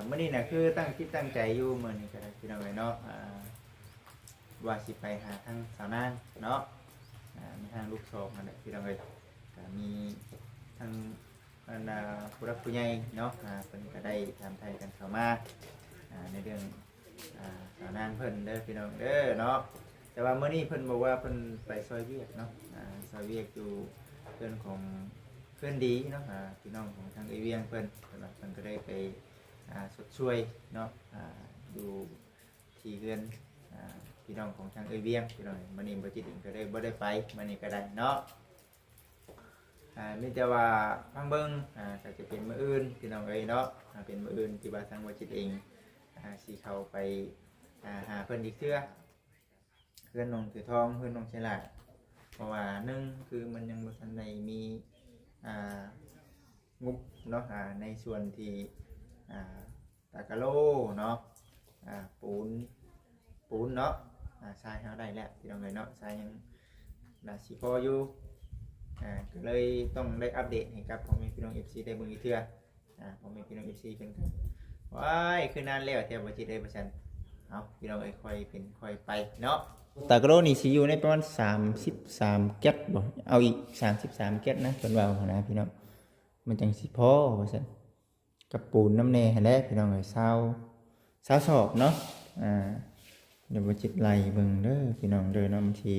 มื้อนี้น่ะคือตั้งคิดตั้งใจอยู่มื้อนี้ก็ได้พี่น้องเอ้ยเนาะว่าสิไปหาทางสาวนางเนาะมีทางลูกสองนั่นแหละพี่น้องเอ้ยก็มีทางผู้รักผู้ใหญ่เนาะเพิ่นก็ได้ถามไทยกันเข้ามาในเรื่องสาวนางเพิ่นเด้อพี่น้องเด้อเนาะแต่ว่ามื้อนี้เพิ่นบอกว่าเพิ่นไปซอยเวียกเนาะซอยเวียกอยู่เพื่อนของเพื่อนดีเนาะพี่น้องของทางเอเวียงเพิ่นเพิ่นก็ได้ไปสดช่วยเนาะอยู่ที่เรือนพี่น้องของทางเอเวียงพี่น้องมื้อนี้บ่จิตเองก็ได้บ่ได้ไปมื้อนี้ก็ได้เนาะมีแต่ว่าฟังเบิ่งก็จะเป็นมื้ออื่นพี่น้องเอ้ยเนาะเป็นมื้ออื่นที่ว่าทางบ่จิตเองสิเข้าไปหาเพิ่นอีกเทื่อเพื่อนน้องถือทองเพื่อนน้องฉลาดเพราะว่าหนึ่งคือมันยังบ่ทันได้มีงบเนาะในส่วนที่ตากะโลเนาะปูนเนาะทรายเฮาได้แล้วพี่น้องเอ้ยเนาะทรายยังสิพออยู่ก็เลยต้องได้อัปเดตให้กับพ่อแม่พี่น้อง FC ได้เบิ่งอีกเทื่อพ่อแม่พี่น้อง FC เพิ่นก็ว้ายคือนานแล้วแท้บ่สิได้บ่ซั่นเอาพี่น้องเอ้ยค่อยเป็นค่อยไปเนาะตากะโลนี่สิอยู่ในประมาณ33แก๊สบ่เอาอีก33แก๊สนะเพิ่นว่านะพี่น้องมันจังสิพอว่าซั่นกับปูนน้ำแน่หั่นแหละพี่น้องเอ้ย20ศอกเนาะเดี๋ยวบ่จิตไหลเบิ่งเด้อพี่น้องเด้อเนาะบางที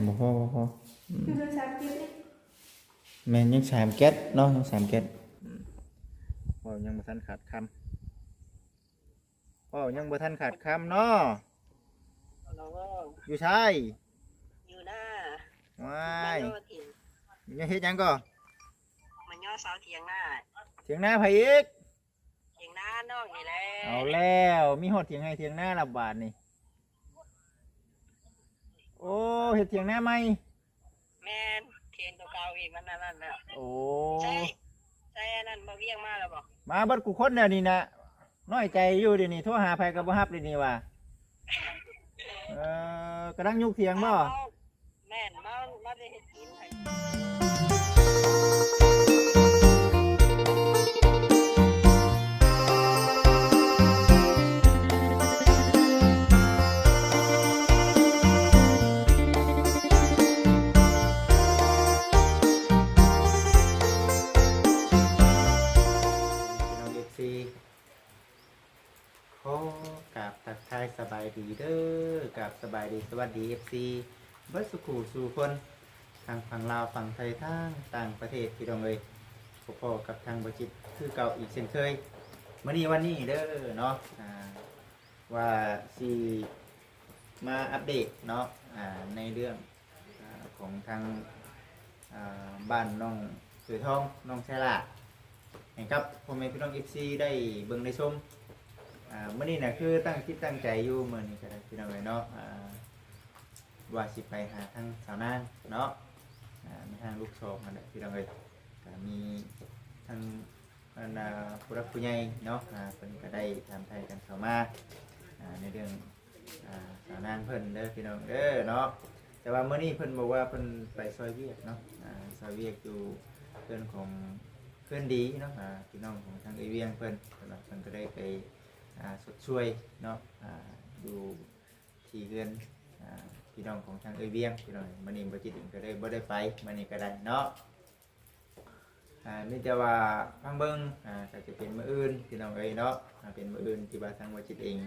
บ่พอคือ3แก๊สแม่นยัง3แก๊สเนาะยัง3แก๊สพอยังบ่ทันขาดคำยังบ่ทันขาดคำเนาะอยู่ใช่อยู่หน้าว้ายยังเฮ็ดหยังก็มันย่อเสาเถียงหน้าไผอีกเถียงหน้าน้องนี่แหละเอาแล้วมีฮอดเถียงให้เถียงหน้าละบาทนี่โอ้เฮ็ดเถียงหน้าใหม่แม่นเถียงตัวเก่าอีกมันนั่นแหละโอ้ใช่อันนั้นบ่เวียงมาแล้วบ่มาเบิดกูคนแล้วนี่นะน้อยใจอยู่เดี๋ยวนี้โทรหาไผก็บ่รับเดี๋ยวนี้ว่ากำลังยุกเถียงบ่แม่นมาได้เฮ็ดกินให้ทักทายสบายดีเด้อกับสบายดีสวัสดี FC เบิดสุขสู่คนทางฝั่งลาวฝั่งไทยทางต่างประเทศพี่น้องเอ้ยพอกับทางบ่จิตคือเก่าอีกเช่นเคยมื้อนี้วันนี้เด้อเนาะว่าสิมาอัปเดตเนาะในเรื่องของทางบ้านน้องสือทองน้องแชล่าให้กับพ่อแม่พี่น้อง FC ได้เบิ่งได้ชมมื้อนี้น่ะคือตั้งคิดตั้งใจอยู่มื้อนี้ก็ได้พี่น้องเอ้ยเนาะว่าสิไปหาทางสาวนางเนาะมีทางลูกสองนั่นแหละพี่น้องเอ้ยก็มีทางผู้รักผู้ใหญ่เนาะเพิ่นก็ได้ถามไทยกันเข้ามาในเรื่องสาวนางเพิ่นเด้อพี่น้องเด้อเนาะแต่ว่ามื้อนี้เพิ่นบอกว่าเพิ่นไปซอยเวียกเนาะซอยเวียกอยู่เพื่อนของเพื่อนดีเนาะพี่น้องของทางเอเวียงเพิ่นก็ได้ไปสดช่วยเนาะอยู่ที่เรือนพี่น้องของทางเอเวียงพี่น้องมื้อนี้บ่จิตเองก็ได้บ่ได้ไปมื้อนี้ก็ได้เนาะมีแต่ว่าฟังเบิ่งก็จะเป็นมื้ออื่นพี่น้องเอ้ยเนาะเป็นมื้ออื่นที่ว่าทางบ่จิตเอง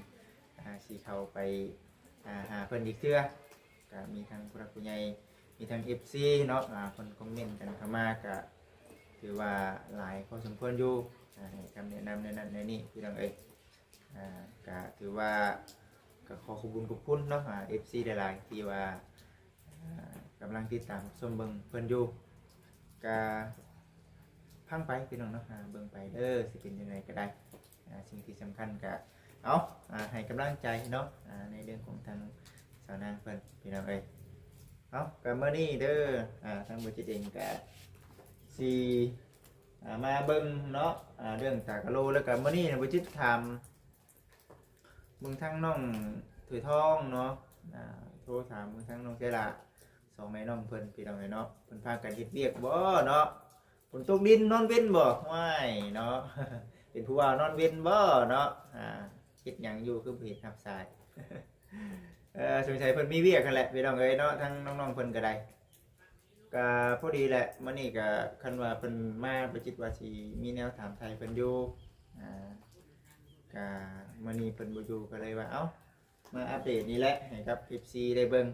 สิเข้าไปหาเพิ่นอีกเทื่อก็มีทางผู้รักผู้ใหญ่มีทาง FC เนาะคนคอมเมนต์กันเข้ามาก็ถือว่าหลายพอสมควรอยู่ให้คำแนะนำในนั้นในนี้พี่น้องเอ้ยก็ถือว่าก็ขอขอบคุณเนาะFC หลายๆที่ว่ากำลังติดตามชมเบิ่งเพิ่นอยู่ก็พังไปพี่น้องเนาะเบิ่งไปเด้อสิเป็นยังไงก็ได้สิ่งที่สำคัญก็เอาให้กำลังใจเนาะในเรื่องของทางสาวนางเพิ่นพี่น้องเอ้ยเอาก็มื้อนี้เด้อทางบ่จิตเองก็สิมาเบิ่งเนาะเรื่องตากะโลแล้วก็มื้อนี้บ่จิตถามมึงทั้งน้องถือทองเนาะโทรถามมึงทั้งน้องเจล่าสองแม่น้องเพิ่นพี่น้องเนาะเพิ่นพากันเฮ็ดเวียกบ่เนาะฝนตกดินนอนเว้นบ่ว้ายเนาะ เป็นผู้ว่านอนเว้นบ่เนาะเฮ็ดหยังอยู่คือบ่เฮ็ดรับสาย สงสัยเพิ่นมีเวียกกันแหละพี่น้องเอ้ยเนาะทั้งน้องๆเพิ่นก็ได้ก็พอดีแหละมื้อนี้ก็คันว่าเพิ่นมาประจิตว่าสิมีแนวถามไทยเพิ่นอยู่ก็มื้อนี้เพิ่นบ่อยู่ก็เลยว่าเอ้ามาอัปเดตนี่แหละให้กับ FC ได้เบิ่ง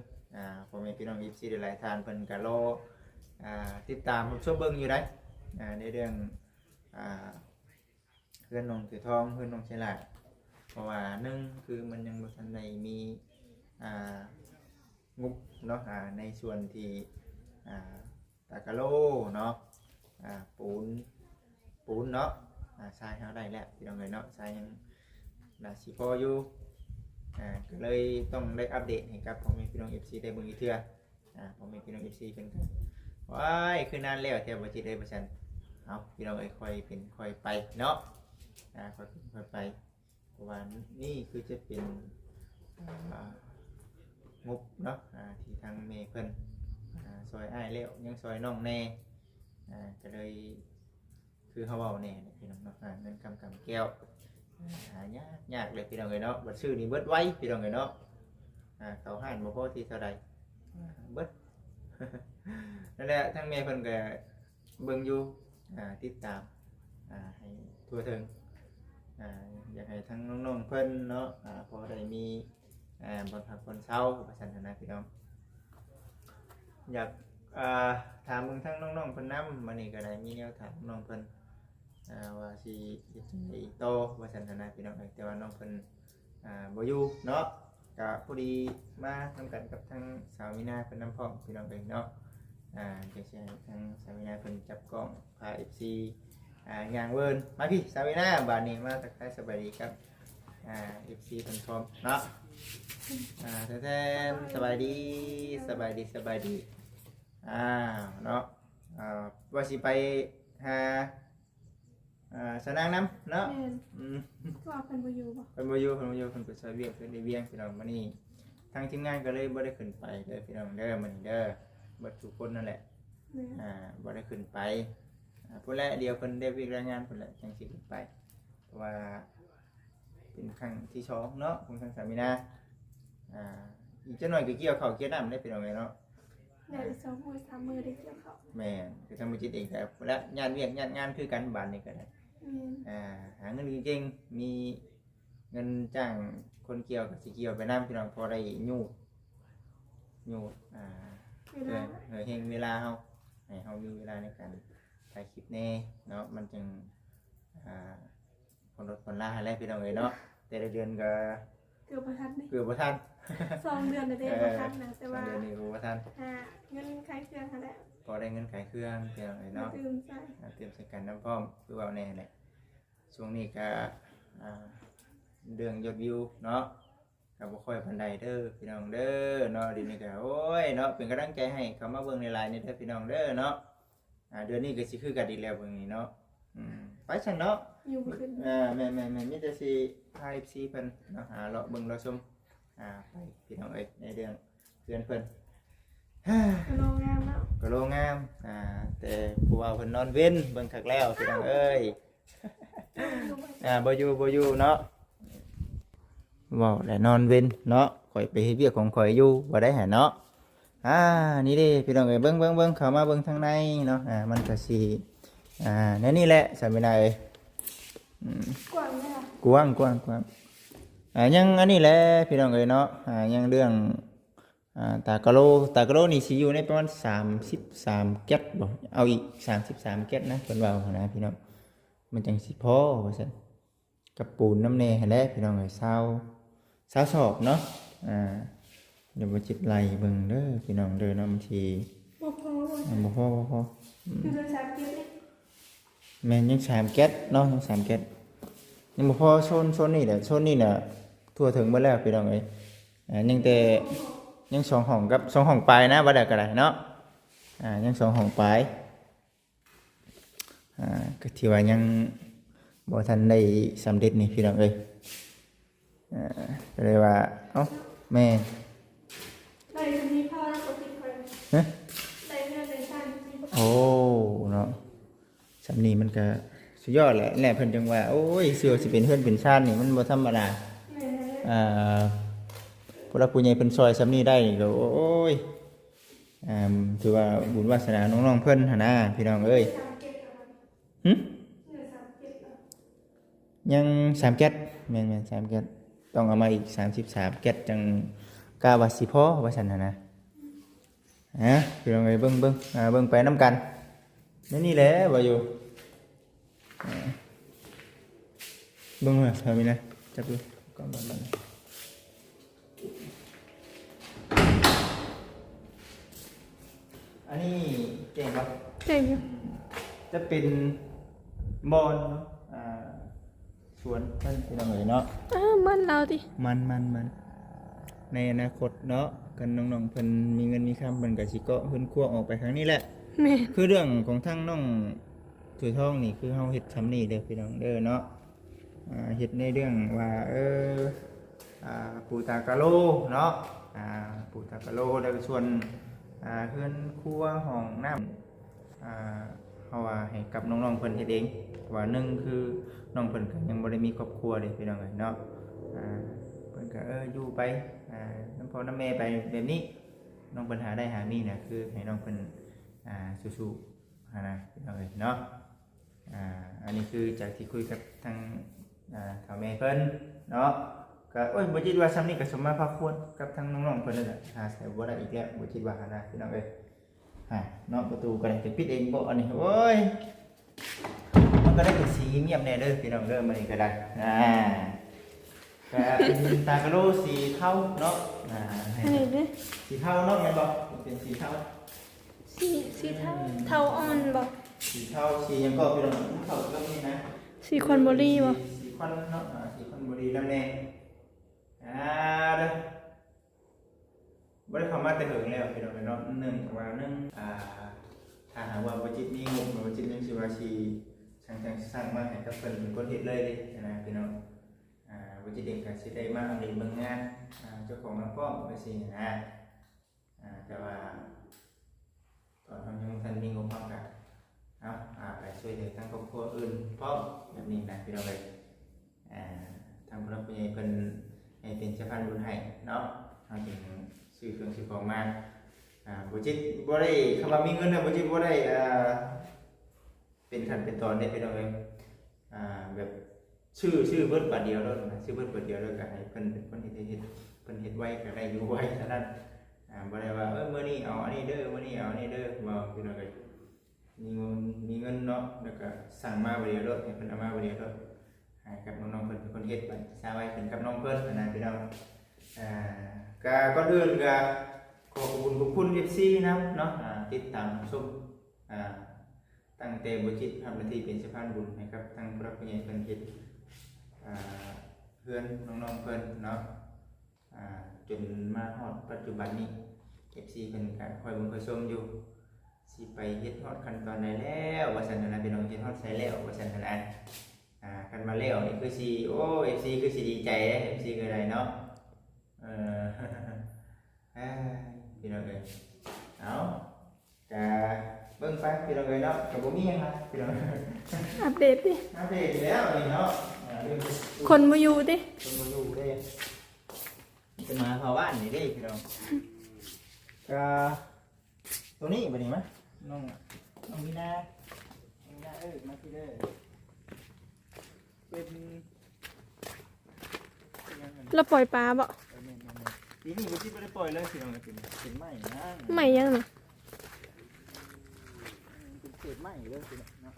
พ่อแม่พี่น้อง FC ได้หลายท่านเพิ่นก็รอติดตามชมเบิ่งอยู่ได้ในเรื่องเพื่อนน้องถือทองเพื่อนน้องฉลาดเพราะว่าหนึ่งคือมันยังบ่ทันได้มีงบเนาะในส่วนที่ตากะโลเนาะปูนเนาะทรายเฮาได้แล้วพี่น้องเอ้ยเนาะทรายยังน่าสิพออยู่ก็เลยต้องได้อัปเดตให้กับพ่อแม่พี่น้อง FC ได้เบิ่งอีกเทื่อพ่อแม่พี่น้อง FC เพิ่นก็ว้ายคือนานแล้วแท้บ่จิได้บ่ซั่นเอาพี่น้องเอ้ยค่อยเป็นค่อยไปเนาะค่อยเป็นค่อยไปเพราะว่านี่คือจะเป็นงบเนาะที่ทางแม่เพิ่นซอยอ้ายแล้วยังซอยน้องแน่ก็เลยคือเฮาเว้าแน่พี่น้องเนาะเงินกำแก้วหายากเลยพี่น้องเอ้ยเนาะบัดซื้อนี่เบิดไว้พี่น้องเอ้ยเนาะเขาห้านบ่พอที่เท่าใดเบิด นั่นแหละทั้งแม่เพิ่นก็เบิ่งอยู่ติดตามให้ทั่วถึงอยากให้ทั้งน้องๆเพิ่นเนาะพอได้มีบนพักบนเช้าประชันนะพี่น้องอยากถามมึงทั้งน้องๆเพิ่นนำมื้อนี้ก็ได้มีแนวถามน้องเพิ่นว่าสิเฮ็ดจังได๋ต่อประชันนะพี่น้องแต่ว่าน้องเพิ่นบ่อยู่เนาะก็พอดีมาทำกันกับทั้งสาวมีนาเพิ่นนำพร้อมพี่น้องเองเนาะจะใช้ทางสาวมีนาเพิ่นจับกล้องพา FC งานเวิร์นมาพี่สาวมีนาบาดนี้มาทักทายสบายดีครับFC เพิ่นพร้อมเนาะแท้ๆสบายดีเนาะว่าสิไปหาสนางน้ำเนาะก็เพิ่นบ่อยู่บ่เพิ่นไปซอยเวียกเพิ่นได้เวียงพี่น้องมื้อนี้ทางทีมงานก็เลยบ่ได้ขึ้นไปเด้อพี่น้องเด้อมื้อนี้เด้อบ่ทุกคนนั่นแหละบ่ได้ขึ้นไปพุ่นแหละเดี๋ยวเพิ่นได้เวียกรายงานพุ่นแหละจังสิขึ้นไปเพราะว่าเป็นครั้งที่2เนาะของทางสามีนาอีกจักหน่อยก็เกี่ยวข้าวเกี่ยวน้ำได้พี่น้องเอ้ยเนาะได้2 มื้อ 3 มื้อได้เกี่ยวข้าวแม่นคือทางบ่จิตเองก็และญาติเวียกญาติงานคือกันบาดนี้ก็ได้หาเงินเก่งๆมีเงินจ้างคนเกี่ยวกับสิเกี่ยวไปน้ำพี่น้องพอได้ยูดเฮงเวลาเฮาให้เฮามีเวลาในการถ่ายคลิปแน่เนาะมันจึงคนรถคนลาแล้วพี่น้องเอ้ยเนาะแต่ละเดือนก็เกือบบ่ทันนี่ เกือบบ่ทัน2 เดือนได้บ่ทันนะแต่ว่าเดือนนี้บ่ทันเงินขายเครื่องหั่นแหละพอได้เงินขายเครื่องพี่น้องเอ้ยเนาะเตรียมใส่กันน้ำพร้อมคือว่าแน่แหละช่วงนี้ก็เรื่องยอดวิวเนาะก็บ่ค่อยปานใดเด้อพี่น้องเด้อเนาะเดี๋ยวนี้ก็โอ้ยเนาะเป็นกำลังใจให้เข้ามาเบิ่งในไลน์นี่เด้อพี่น้องเด้อเนาะเดือนนี้ก็สิคือกันอีกแล้วเบิ่งนี่เนาะไปซั่นเนาะอยู่บ่ขึ้นแม่ๆมีแต่สิพา FC เพิ่นเนาะเลาะเบิ่งเลาะชมไปพี่น้องเอ้ยในเรื่องเพื่อนเพิ่นก็โรงงามเนาะก็โรงงามแต่ผู้ว่าเพิ่นนอนเว้นเบิ่งคักแล้วพี่น้องเอ้ยบ่อยู่เนาะว้าวแต่นอนเว้นเนาะข่อยไปเฮ็ดเวียกของข่อยอยู่บ่ได้หาเนาะนี่เด้พี่น้องเอ้ยเบิ่งเข้ามาเบิ่งทางในเนาะมันก็สินั่นนี่แหละสามีนายเอ้ยกว้างไหมล่ะกว้างยังอันนี้แหละพี่น้องเอ้ยเนาะยังเรื่องตากะโลนี่สิอยู่ในประมาณ33แก๊สบ่เอาอีก33แก๊สนะเพิ่นว่านะพี่น้องมันจังสิพอว่าซั่นกับปูนน้ำแน่แหละพี่น้องเอ้ย20สอบเนาะเดี๋ยวบ่จิตไหลเบิ่งเด้อพี่น้องเด้อเนาะบางทีบ่พอคือโดย3เก็บนี่แม่นยัง3แก๊สเนาะยัง3แก๊สยังบ่พอโซนนี่แหละโซนนี่น่ะทั่วถึงหมดแล้วพี่น้องเอ้ยยังแต่ยัง2ห้องกับ2ห้องปลายนะบ่ได้ก็ได้เนาะยัง2ห้องปลายก็ที่ว่ายังบ่ทันได้สำเร็จนี่พี่น้องเอ้ยก็เลยว่าเอ้าแม่ได้มีพ่อแล้วก็ติดคนได้เงินได้สร้างโอ้เนาะสำนี้มันก็ สุดยอดแหละแหละเพิ่นจังว่าโอ้ยเสือสิเป็นเฮือนเป็นชาตินี่มันบ่ธรรมดา แม่ อ่าผู้รับผู้ใหญ่เพิ่นซอยซ้ำนี้ได้นี่ก็โอ้ยถือว่าบุญวาสนาน้องๆเพิ่นหั่นนะพี่น้องเอ้ย สามเก็บแล้ว หึ เหลือสามเก็บแล้ว ยัง3แก๊สแม่นๆ3แก๊สต้องเอามาอีก33แก๊สจังกะว่าสิพอว่าซั่นน่ะนะพี่น้องเอ้ยเบิ่งเบิ่งไปนํกันนี่แหละว่าอยู่เบิ่งว่าเฮามีนะจับดูก่อนบัดนี้อันนี้เก่งปะ เก่งอยู่ จะเป็นบอนเนาะสวนเพิ่นพี่น้องเอ๋ยเนาะ มันเราดิ มันในอนาคตเนาะกันน้องๆเพิ่นมีเงินมีคำเพิ่นก็สิเกาะเพิ่นคั่วออกไปครั้งนี้แหละ แม่ คือเรื่องของทั้งน้องถือทองนี่คือเฮาเฮ็ดซำนี้เด้อพี่น้องเด้อเนาะเฮ็ดในเรื่องว่าปูตากะโลเนาะปูตากะโลแล้วก็ส่วนเฮือนครัวห้องน้ำเฮาว่าให้กับน้องๆเพิ่นเฮ็ดเองว่าหนึ่งคือน้องเพิ่นก็ยังบ่ได้มีครอบครัวเด้พี่น้องเอ้ยเนาะเพิ่นก็อยู่ไปน้ำพ่อน้ำแม่ไปแบบนี้น้องเพิ่นหาได้หานี่น่ะคือให้น้องเพิ่นสู้ๆนะพี่น้องเอ้ยเนาะอันนี้คือจากที่คุยกับทางพ่อแม่เพิ่นเนาะก็โอ้ยบ่คิดว่าซ้ำนี้ก็สมมาพาควรกับทางน้องๆเพิ่นนั่นแหละหาใส่บ่ได้อีกแล้วบ่คิดว่าหานะพี่น้องเอ้ยเนาะประตูก็ได้จะปิดเองบ่อันนี้โอ้ยมันก็ได้เป็นสีเงียบแน่เด้อพี่น้องเด้อมื้อนี้ก็ได้ก็เป็นตากะโลสีเทาเนาะอันนี้ดิ สีเทาเนาะแม่นบ่เป็นสีเทา สีเทาเทาอ่อนบ่ สีเทาสีหยังก็พี่น้องเทาก็มีนะ สีควันเบอรี่บ่ สีควันเนาะสีควันบุรีแล้วแน่เด้อบ่ได้เข้ามาแต่เหิงแล้วพี่น้องเนาะหนึ่งว่าหนึ่งถ้าหากว่าบ่จิตมีงบบ่จิตยังสิว่าสิสร้างมาให้กับเพิ่นเป็นคนเฮ็ดเลยเด้นะพี่น้องบ่จิตเองก็สิได้มาอันนี้เบิ่งงานเจ้าของน้ำป้อมไปสินะแต่ว่าตอนทำยังทันมีงบพร้อมกันไปช่วยเหลือทั้งครอบครัวอื่นพร้อมแบบนี้นะพี่น้องเลยทางผู้รับผู้ใหญ่เพิ่นให้เป็นเจ้าพันบุญให้เนาะทางถึงซื้อเครื่องซื้อของมาบ่จิตบ่ได้คำว่ามีเงินน่ะบ่จิตบ่ได้เป็นขั้นเป็นตอนได้พี่น้องเลยแบบชื่อเบิดบาทเดียวแล้วนะชื่อเบิดบาทเดียวแล้วก็ให้เพิ่นเป็นคนเฮ็ดเพิ่นเฮ็ดไว้ก็ได้อยู่ไว้เท่านั้นบ่ได้ว่ามื้อนี้เอาอันนี้เด้อมื้อนี้เอาอันนี้เด้อว่าพี่น้องเลยมีเงินเนาะแล้วก็สั่งมาบริเวณรถให้เพิ่นเอามาบริเวณรถให้กับน้องๆเพิ่นเป็นคนเฮ็ดไปสร้างไว้เป็นกับน้องเพิ่นนะพี่น้องก็เดือนก็ขอขอบคุณ FC นะเนาะติดตามชมตั้งแต่บ่จิตทำหน้าที่เป็นสะพานบุญให้กับทางผู้รับผู้ใหญ่เพิ่นเฮ็ดเพื่อนน้องๆเพิ่นเนาะจนมาฮอดปัจจุบันนี้ FC เพิ่นก็คอยเบิ่งคอยชมอยู่สิไปเฮ็ดฮอดขั้นตอนไหนแล้วว่าซั่นน่ะพี่น้องเฮ็ดฮอดใส่แล้วว่าซั่นน่ะกันมาแล้วนี่คือสิโอ้ FC คือสิดีใจเด้ FC คืออะไรเนาะพี่น้องเอ้ยเอาก็เบิ่งไปพี่น้องเอ้ยเนาะก็บ่มีหยังนะพี่น้อง อัปเดตดิ อัปเดตแล้วนี่เนาะ คนมาอยู่ดิ คนมาอยู่เด้จะมาเข้าบ้านนี่เด้พี่น้องก็ตัวนี้บัดนี้มั้ยน้องมีนามาที่เด้อเป็น เราปล่อยปลาบ่ ปีนี้บ่คิดว่าได้ปล่อยเลยพี่น้องเป็นไม้นะ ใหม่ยังน่ะ เป็นเศษไม้เลยพี่น้องเนาะ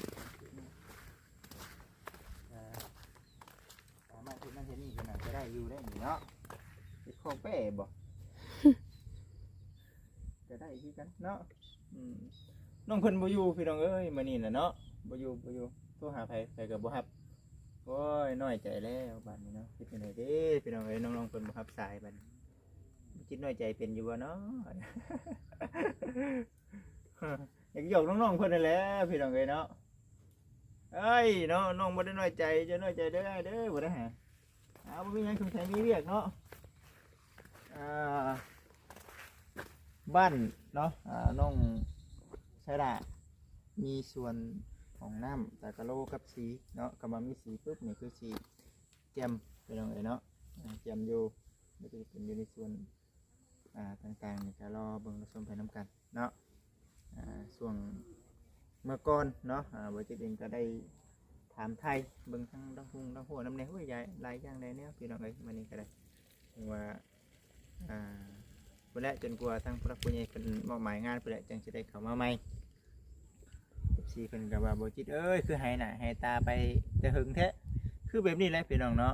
สามารถเฮ็ดนั่นเฮ็ดนี่ก็น่าจะได้อยู่ได้นี่เนาะเฮ็ดของแป้บ่จะได้คือกันเนาะน้องเพิ่นบ่อยู่พี่น้องเอ้ยมื้อนี้น่ะเนาะบ่อยู่โทรหาไผก็บ่รับโอ้ยน้อยใจแล้วบัดนี้เนาะคิดจังได๋เด้พี่น้องเอ้ยน้องๆเพิ่นบ่รับสายบัดนี้คิดน้อยใจเป็นอยู่บ่เนาะ อยากหยอกน้องๆเพิ่นนั่นแหละพี่น้องเอ้ยเนาะเอ้ยเนาะน้องบ่ได้น้อยใจจะน้อยใจเด้อบ่ได้หาบ่มีหยังสงสัยมีเวียกเนาะบ้านเนาะน้องชายดามีส่วน ของน้ำจากกะโลกับสีเนาะก็มามีสีปุ๊บนี่คือสีเจียมพี่น้องเอ๋ยเนาะเจียมอยู่มันจะเป็นอยู่ในส่วนต่างๆนี่ก็รอเบิ่งรอชมไปน้ำกันเนาะช่วงเมื่อก่อนเนาะบริจิตเองก็ได้ถามไทยเบิ่งทั้งดังหุ่งดังหัวน้ำแนวใหญ่หลายอย่างใดแนวพี่น้องเอ๋ยมันนี่ก็ได้ว่าเพื่อและจนกว่าทั้งผู้รักผู้ใหญ่เป็นมอบหมายงานเพื่อและจังจะได้เข้ามาใหม่สีเพิ่นก็ว่าบริจิตเอ้ยคือให้น่ะให้ตาไปแต่หึงแท้คือแบบนี้แหละพี่น้องเนาะ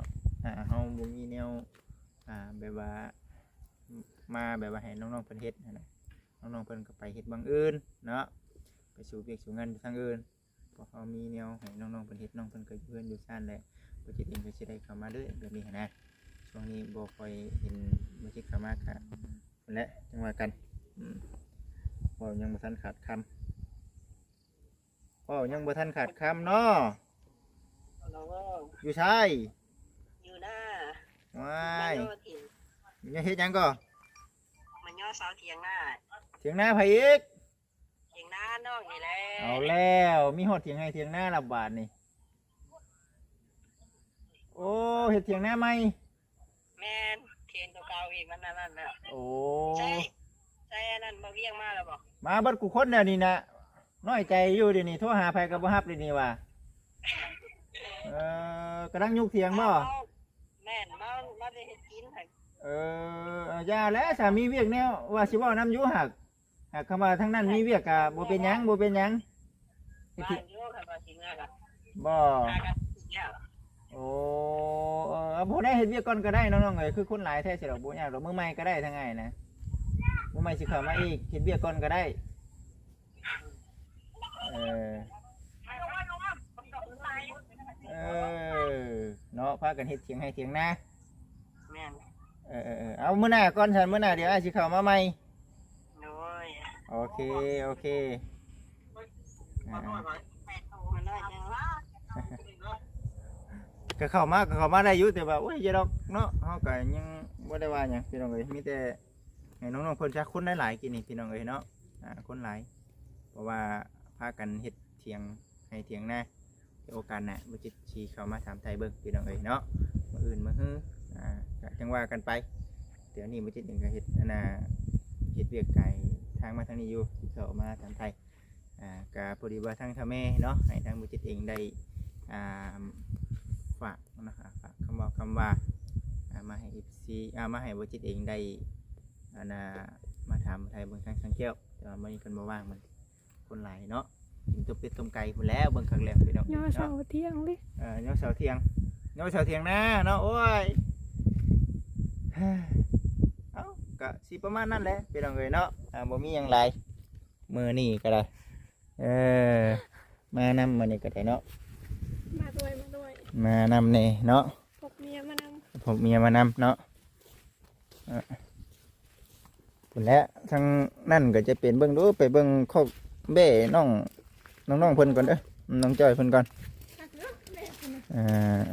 เฮาบ่มีแนวแบบว่ามาแบบว่าให้น้องๆเพิ่นเฮ็ดนะน้องๆเพิ่นก็ไปเฮ็ดบางอื่นเนาะไปสู่เวียกสู่งานทางอื่นพอเฮามีแนวให้น้องๆเพิ่นเฮ็ดน้องเพิ่นก็อยู่เพิ่นอยู่ซ่านแหละบ่จิตเองก็สิได้เข้ามาเด้อแบบนี้นะช่วงนี้บ่ค่อยเห็นบ่จิตเข้ามาค่ะนั่นแหละจังว่ากันบ่ยังบ่ทันขาดคำยังบ่ทันขาดคำเนาะ เราก็ อยู่ใช่ อยู่หน้า ว้า มัน ย ย่อถิ่น ยังเฮ็ดหยังก็ มันย่อเสาเถียงหน้า เถียงหน้าไผอีก เถียงหน้านอกนี่แหละ เอาแล้วมีฮอดเถียงให้เถียงหน้าละบาทนี่โอ้เฮ็ดเถียงหน้าใหม่ แม่นเทียนตัวเก่าอีกมันนั่นแหละ โอ้ ใช่อันนั้นมาเวียงมาแล้วบอก มาเบิดกูคนแล้วนี่นะน้อยใจอยู่เดี๋ยวนี้โทรหาไผก็บ่รับเดี๋ยวนี้ว่ากำลังยุกเถียงบ่ แม่นมาได้เฮ็ดกินให้ อย่าแล้วสามีเวียกแนวว่าสิเว้านำอยู่หักเข้ามาทางนั้นมีเวียกก็บ่เป็นหยังบ่เป็นหยัง บ้านอยู่ค่ะว่าสิเมื่อก็ บ่ หากันแล้ว โอ้ผู้ใดเฮ็ดเวียกก่อนก็ได้น้องๆเอ้ยคือคนหลายแท้สิดอกบ่ยากดอกมื้อใหม่ก็ได้ทั้งไงนะมื้อใหม่สิเข้ามาอีกเฮ็ดเวียกก่อนก็ได้เนาะพากันเฮ็ดเถียงให้เถียงนะ แม่น เอามื้อหน้าก่อนฉันมื้อหน้าเดี๋ยวอ้ายสิเข้ามาใหม่ โดย โอเคมาน้อยจังว่า ก็เข้ามาได้อยู่แต่ว่าโอ้ยอย่าดอกเนาะเฮาก็ยังบ่ได้ว่าหยังพี่น้องเอ้ยมีแต่ให้น้องๆเพิ่นจักคนหลายๆกินนี่พี่น้องเอ้ยเนาะคนหลายเพราะว่าพากันเฮ็ดเถียงให้เถียงนะโอกาสน่ะบ่จิตสิเข้ามาถามไทยเบิ่งพี่น้องเอ้ยเนาะมื้ออื่นมื้อฮื้อก็จังว่ากันไปเดี๋ยวนี้บ่จิตเองก็เฮ็ดเฮ็ดเวียกไกลทางมาทางนี้อยู่สิเข้ามาถามไทยก็พอดีว่าทางทาแม่เนาะให้ทางบ่จิตเองได้ฝากนะครับฝากคำว่ามาให้ FC มาให้บ่จิตเองได้มาถามไทยเบิ่งทางสังเกตแต่ว่ามื้อนี้เพิ่นบ่ว่างมันคนหลายเนาะกินต้มเป็ดต้มไก่พุ่นแล้วเบิ่งครั้งแรกพี่น้อง ย่อเสาเที่ยงเลย ย่อเสาเที่ยงนะเนาะโอ้ยเอ้าก็สิประมาณนั้นแหละพี่น้องเอ้ยเนาะบ่มีหยังหลายมื้อนี้ก็ได้มานำมื้อนี้ก็ได้เนาะมาด้วย มานำนี่เนาะ พกเมียมาน ผมเมียมานำเนาะพุ่นแล้วทางนั่นก็จะเป็นเบิ่งดูไปเบิ่งคอกเบ้น้องเพิ่นก่อนเด้อน้องจ้อยเพิ่นก่อน ำหักเนาะแม่คนน่ะ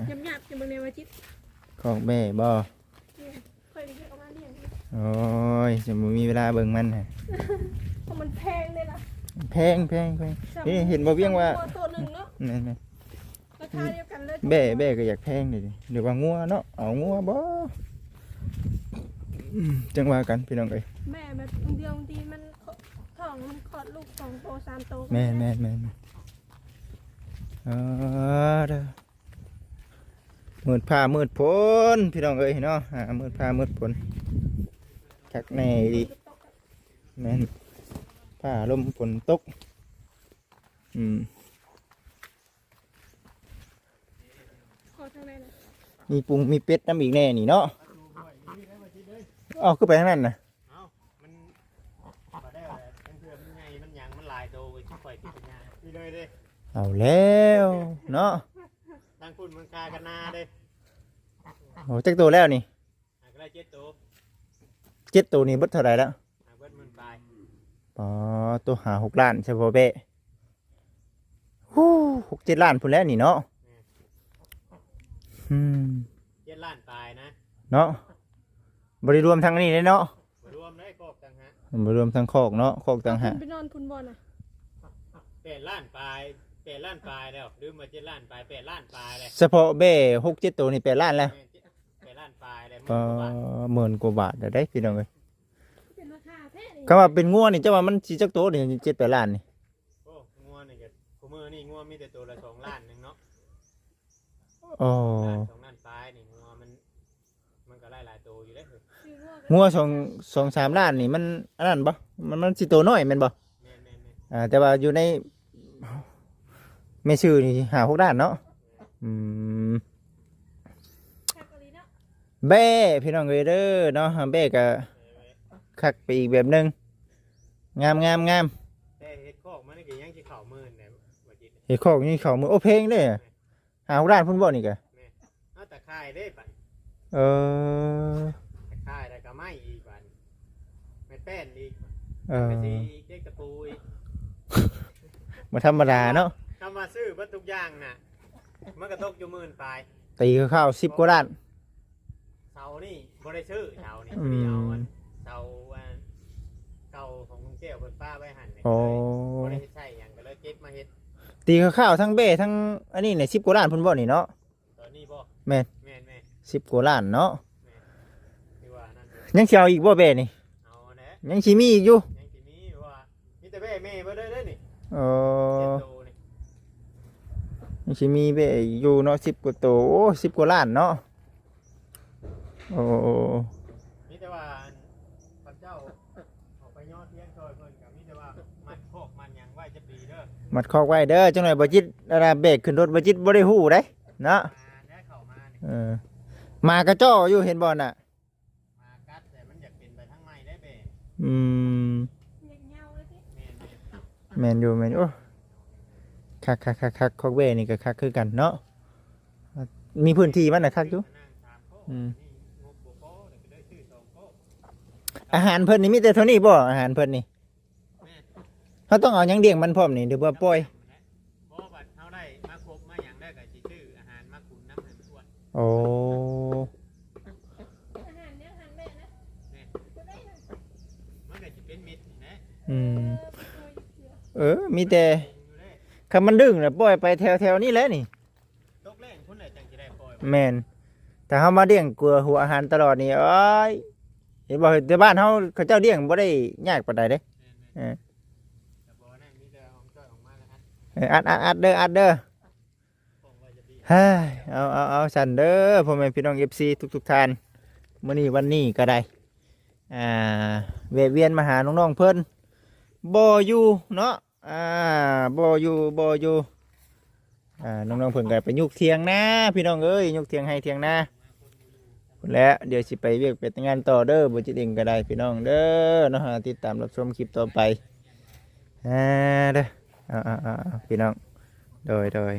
ห ยำจะเบิ่งในวันจิต คอกเบ้บ่ ค่อยไปเอามาเลี้ยง โอ้ยจะบ่มีเวลาเบิ่งมันฮะ เพราะมันแพงเลยล่ะ แพงนี่เห็นบ่เวียงว่า ตัวหนึ่งเนาะ แม่น ราคาเดียวกันเลย เบ้ก็อยากแพงนี่ดิเดี๋ยวว่างัวเนาะเอางัวบ่จังว่ากันพี่น้องเอ้ย แม่แบบเดียวบางทีมันท้องมันคลอดลูก2 โต 3 โต แม่นเด้อมืดผ้ามืดฝนพี่น้องเอ้ยเนาะมืดผ้ามืดฝนคักแน่ดิแม่นผ้าลมฝนตกขอทางไหนนะ มีปุงมีเป็ดน้ำอีกแน่นี่เนาะอ๋อคือไปทางนั้นนะ มันมาได้อะไรเพื่อนมันไงมันยังมันลายโตไปชิบปล่อยติดปัญญานี่เลยเด้ เอาแล้วเนาะ ตั้งคุณมันคากันนาเด้ โอ้จักตัวแล้วนี่ หากได้7 ตัว 7 ตัวนี่เบิดเท่าไหร่แล้ว หากเบิดมันปลาย อ๋อตัวหา6 ล้านเฉพาะเบ้ฮู้6-7 ล้านพุ่นแล้วนี่เนาะ7 ล้านปลายนะ เนาะบริรวมทางนี้เลยเนาะ รวมได้ครบต่างหาก บริรวมทางคอกเนาะคอกต่างหาก ไปนอนพุ่นบอลน่ะ 8 ล้านปลาย 8 ล้านปลายแล้วหรือมา7 ล้านปลาย8 ล้านปลายเลย เฉพาะแบ่6-7ตัวนี่8 ล้านแล้ว 8 ล้านปลายเลย ก็หมื่นกว่าบาทได้พี่น้องเอ้ย เป็นราคาแท้นี่ ก็ว่าเป็นงัวนี่เจ้าว่ามันสิจักโตนี่7-8 ล้านนี่ โอ้งัวนี่ก็คู่มือนี่งัวมีแต่ตัวละ2 ล้านนึงเนาะ อ๋อ 2 ล้านปลายนี่งัวมันก็หลายตัวอยู่เด้ ซื้องัวก็ งัว2-3 ล้านนี่มันอันนั้นบ่มันสิโตน้อยแม่นบ่ แม่น แต่ว่าอยู่ในแม่ชื่อนี่5-6 ล้านเนาะอืม แค่กะลีเนาะ แบ่พี่น้องเอ้ยเด้อเนาะแบ่ก็คักไปอีกแบบหนึงงาม แต่เฮ็ดคอกมันนี่ก็ยังสิเข้าหมื่นเนี่ยว่าจิต เฮ็ดของนี่เข้ามือโอ้เพลงเด้5-6 ล้านพุ่นบ่นี่ก็ เอาตะไคร้เด้บัด เออ ตะไคร้แล้วก็ไม้อีกบัดไม่แป้นอีก เออ ไปสีเจ๊กตะปูอีก บ่ธรรมดาเนาะ คำว่าซื้อเบัดทุกอย่างน่ะมันก็ตกอยู่หมื่นปลาย ตีข้าว10กว่าล้าน เสานี่บ่ได้ซื้อเสานี่ อืม มีเอาอันเสาอันเก่าของลุงแก้วเพิ่นป้าไว้หั่นนี่ โอ้ บ่ได้ใช้หยังก็เลยเก็บมาเฮ็ด ตีข้าวทั้งเบ้ทั้งอันนี้เนี่ย10กว่าล้านพุ่นบ่นี่เนาะ ตอนนี้บ่ แม่น แม่น 10กว่าล้านเนาะ ที่ว่านั่น ยังสิเอาอีกบ่เบ้นี่ เอาแหละ ยังสิมีอีกอยู่ ยังสิมีว่ามีแต่แม่เบ่ได้เด้อนี่ เอ เจ็ด อ โตนี่ ยังสิมีเบ้อยู่เนาะ10กว่าโตโอ้10กว่าล้านเนาะโอ้ มีแต่ว่าพระเจ้าออกไปยอดเทียนซอยเพิ่นก็มีแต่ว่ามันโคกมันหยังไว้จะปีเด้อ มัดคอกไว้เด้อจังหน่อยบ่จิตอะไรเบรกขึ้นรถบ่จิตบ่ได้ฮู้เด้เนาะ มาได้เข้ามานี่ เออมากระจ้ออยู่เห็นบ่น่ะ มากัดแต่มันอยากเป็นไปทั้งไม้ได้เบ้ อืม เหยียดเหงาเลยสิ แม่น แม่นอยู่แม่นอยู่โอ้คักคอกเบ้นี่ก็คักคือกันเนาะมีพื้นที่มันน่ะคักอยู่ นั่งถามโคก อืม นี่งบบ่พอเดี๋ยวไปได้ซื้อสองโคก อาหารเพิ่นนี่มีแต่เท่านี้บ่อาหารเพิ่นนี่ แม่ เขาต้องเอาหยังเลี้ยงมันพร้อมนี่เดี๋ยวบ่ปล่อย บ่บัดเฮาได้มาครบมาหยังได้ก็สิซื้ออาหารมาขุนน้ำให้มันอ้วน โอ้ อาหารเนี่ยอาหารแม่นะ แม่ จะได้นะ มันก็สิเป็นมิตรนี่แหละ อืม โอ้ยเสือ มีแต่ อยู่ได้ คันมันดึงน่ะปล่อยไปแถวๆนี้แหละนี่ ตกแรงพุ่นน่ะจังสิได้ปล่อย แม่นแต่เฮามาเลี้ยงกลัวหัวอาหารตลอดนี่เอ้ยเห็นบ่แต่บ้านเฮาเขาเจ้าเลี้ยงบ่ได้ยากปานใดเด้ แม่น เออ ๆแต่บ่นั่นมีแต่ของจ้อยออกมาแล้วฮะ อัดเด้ออัดเด้อ คงว่าจะดี เฮ้ยเอาสั่นเด้อพ่อแม่พี่น้อง FC ทุกท่านมื้อนี้วันนี้ก็ได้แวะเวียนมาหาน้องๆเพิ่นบ่อยู่เนาะบ่อยู่น้องๆเพิ่นก็ไปยุกเถียงนาพี่น้องเอ้ยยุกเถียงให้เถียงนาพุ่นแหล้วเดี๋ยวสิไปเวียกไปทำงานต่อเด้อบ่จิตเองก็ได้พี่น้องเด้อเนาะติดตามรับชมคลิปต่อไปเด้อพี่น้องโดย